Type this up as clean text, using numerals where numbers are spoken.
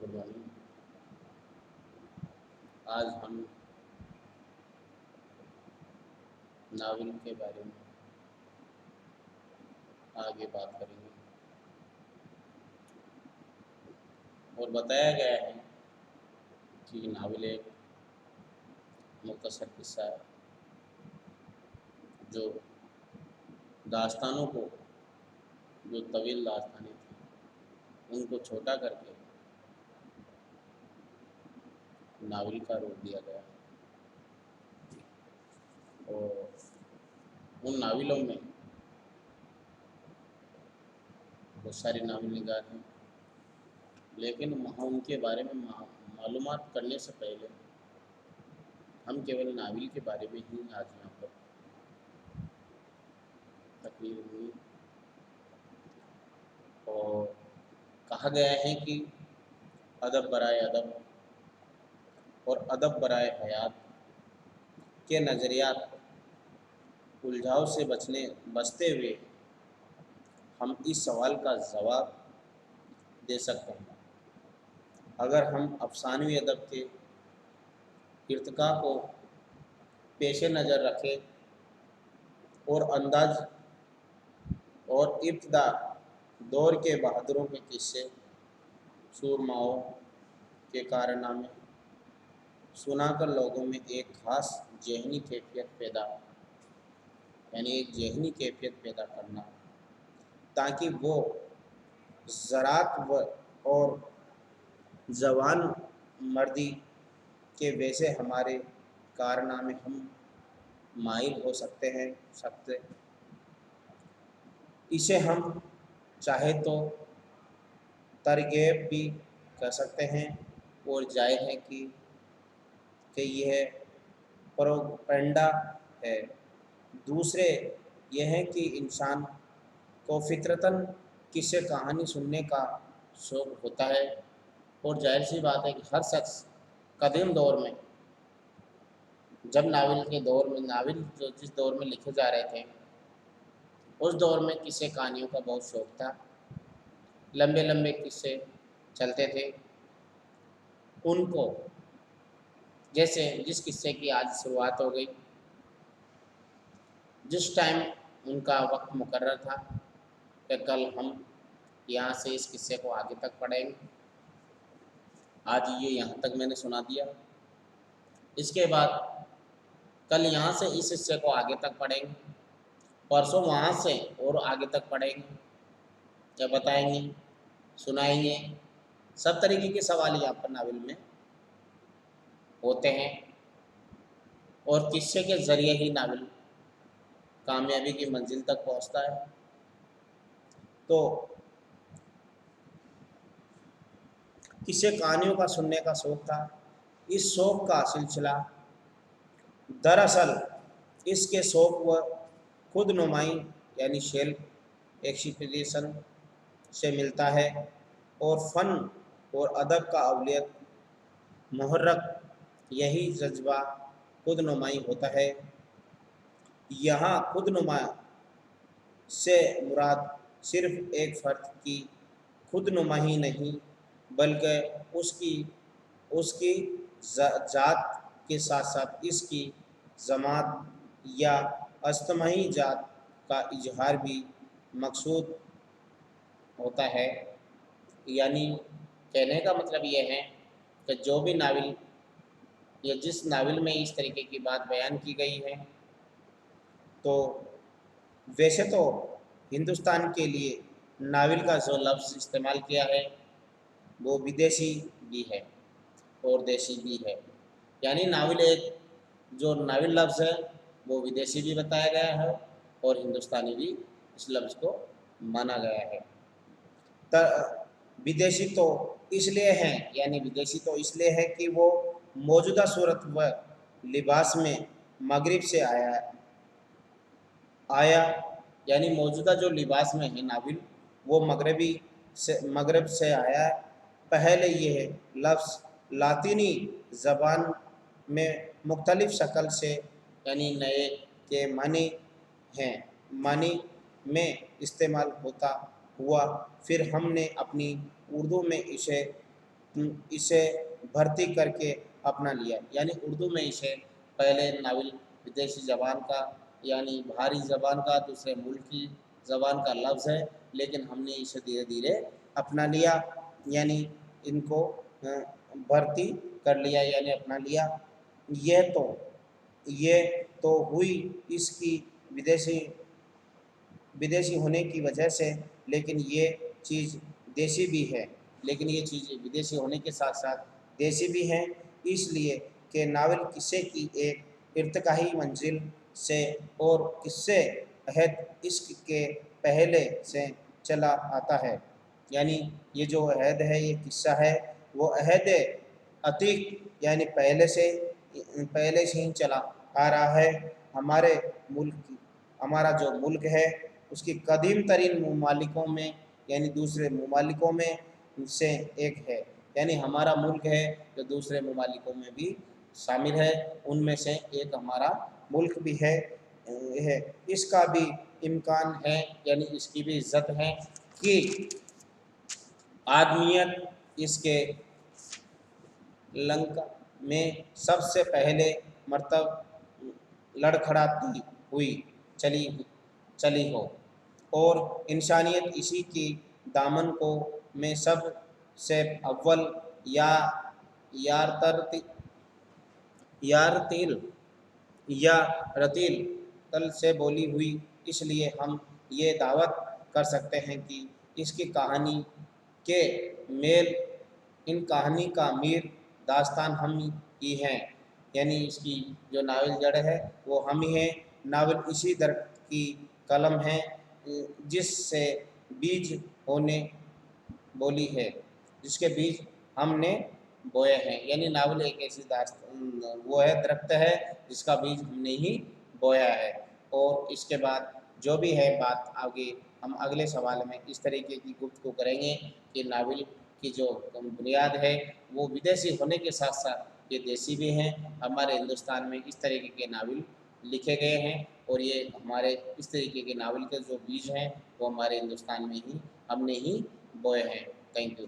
Good morning. आज हम novel के बारे में आगे बात करेंगे और बताया गया है कि नावल एक मुख्तसर किस्सा है जो दास्तानों को, जो तवील दास्तानें थी उनको छोटा करके नावल का रूप दिया गया है। और उन नावलों में बहुत सारी नावल निगार हैं, लेकिन वहाँ उनके बारे में मालूमात करने से पहले हम केवल नावल के बारे में ही आज यहाँ पर तकरीर हुई। और कहा गया है कि अदब बराए अदब और अदब बराए हयात के नज़रियात उलझाव से बचते हुए हम इस सवाल का जवाब दे सकते हैं। अगर हम अफसानवी अदब के इर्तिका को पेश नज़र रखें और अंदाज और इब्तदा दौर के बहादुरों के किस्से, सूरमाओं के कारनामे सुनाकर लोगों में एक ख़ास ज़हनी कैफियत पैदा करना, ताकि वो ज़रात और जवान मर्दी के वैसे हमारे कारनामे हम माहिर हो सकते। इसे हम चाहे तो तरगीब भी कर सकते हैं और जाहिर है कि यह प्रोपेगेंडा है। दूसरे यह है कि इंसान को फितरतन किस्से कहानी सुनने का शौक़ होता है और जाहिर सी बात है कि हर शख्स कदीम दौर में, जब नावल जो जिस दौर में लिखे जा रहे थे उस दौर में किस्से कहानियों का बहुत शौक़ था। लंबे लंबे किस्से चलते थे। उनको जैसे जिस किस्से की आज शुरुआत हो गई, जिस टाइम उनका वक्त मुकर्रर था कि कल हम यहाँ से इस किस्से को आगे तक पढ़ेंगे, आज ये यहाँ तक मैंने सुना दिया, इसके बाद कल यहाँ से इस हिस्से को आगे तक पढ़ेंगे, परसों वहाँ से और आगे तक पढ़ेंगे, क्या बताएंगे, सुनाएंगे। सब तरीके के सवाल यहाँ पर नावल में होते हैं और किस्से के ज़रिए ही नावल कामयाबी की मंजिल तक पहुँचता है। तो किस्से कहानियों का सुनने का शौक़ था। इस शौक़ का सिलसिला दरअसल इसके शौक़ व खुद नुमाई यानी सेल्फ एक्सप्रेशन से मिलता है और फ़न और अदब का अवलियत मुहर्रक यही जज्बा खुद नुमाई होता है। यहाँ खुद नुमा से मुराद सिर्फ़ एक फ़र्द की खुद नुमा ही नहीं, बल्कि उसकी ज़ात के साथ साथ इसकी जमात या अज्तमाही ज़ात का इजहार भी मकसूद होता है। यानी कहने का मतलब यह है कि जो भी नावल या जिस नावल में इस तरीके की बात बयान की गई है, तो वैसे तो हिंदुस्तान के लिए नावल का जो लफ्ज़ इस्तेमाल किया है वो विदेशी भी है और देशी भी है। यानी नावल एक जो नावल लफ्ज़ है वो विदेशी भी बताया गया है और हिंदुस्तानी भी इस लफ्ज़ को माना गया है। विदेशी तो इसलिए हैं, यानी विदेशी तो इसलिए है कि वो मौजूदा सूरत व लिबास में मगरिब से आया यानी मौजूदा जो लिबास में है नावल वो मगरब से आया। पहले यह लफ्ज़ लातीनी ज़बान में मुख्तलिफ़ शक्ल से यानी नए के मानी में इस्तेमाल होता हुआ फिर हमने अपनी उर्दू में इसे इसे भर्ती करके अपना लिया। यानी उर्दू में इसे पहले नावल विदेशी ज़बान का यानी बाहरी ज़बान का दूसरे मुल्क की ज़बान का लफ्ज़ है, लेकिन हमने इसे धीरे धीरे अपना लिया, यानी इनको भर्ती कर लिया यानी अपना लिया। यह तो ये तो हुई इसकी विदेशी विदेशी होने की वजह से, लेकिन ये चीज़ देसी भी है, लेकिन ये चीज़ विदेशी होने के साथ साथ देसी भी हैं, इसलिए कि नावल किस्से की एक इर्तिकाई मंजिल से और किस्से अहद इश्क के पहले से चला आता है। यानी ये जो अहद है, ये किस्सा है, वो अहद अतीक यानी पहले से ही चला आ रहा है। हमारे हमारा जो मुल्क है उसकी कदीम तरीन ममालिकों में यानी दूसरे ममालिकों में से एक है, यानी हमारा मुल्क है जो दूसरे ममालिकों में भी शामिल है, उनमें से एक हमारा मुल्क भी है। इसका भी इम्कान है यानी इसकी भी इज़्ज़त है कि आदमियत इसके लंका में सबसे पहले मर्तब लड़खड़ाती हुई चली चली हो, और इंसानियत इसी की दामन को में सब से अव्वल या यारतिल या रतील तल से बोली हुई। इसलिए हम ये दावत कर सकते हैं कि इसकी कहानी के मेल इन कहानी का मीर दास्तान हम ही हैं, यानी इसकी जो नावल जड़ है वो हम ही हैं। नावल इसी दरख्त की कलम है जिससे बीज होने बोली है, जिसके बीज हमने बोए हैं। यानी नावल एक ऐसी वो है दरख्त है जिसका बीज हमने ही बोया है। और इसके बाद जो भी है बात आगे हम अगले सवाल में इस तरीके की गुफ्तगू करेंगे कि नावल की जो बुनियाद है वो विदेशी होने के साथ साथ ये देसी भी हैं। हमारे हिंदुस्तान में इस तरीके के नावल लिखे गए हैं, और ये हमारे इस तरीके के नावल के जो बीज हैं वो हमारे हिंदुस्तान में ही हमने ही बोए हैं। Thank you.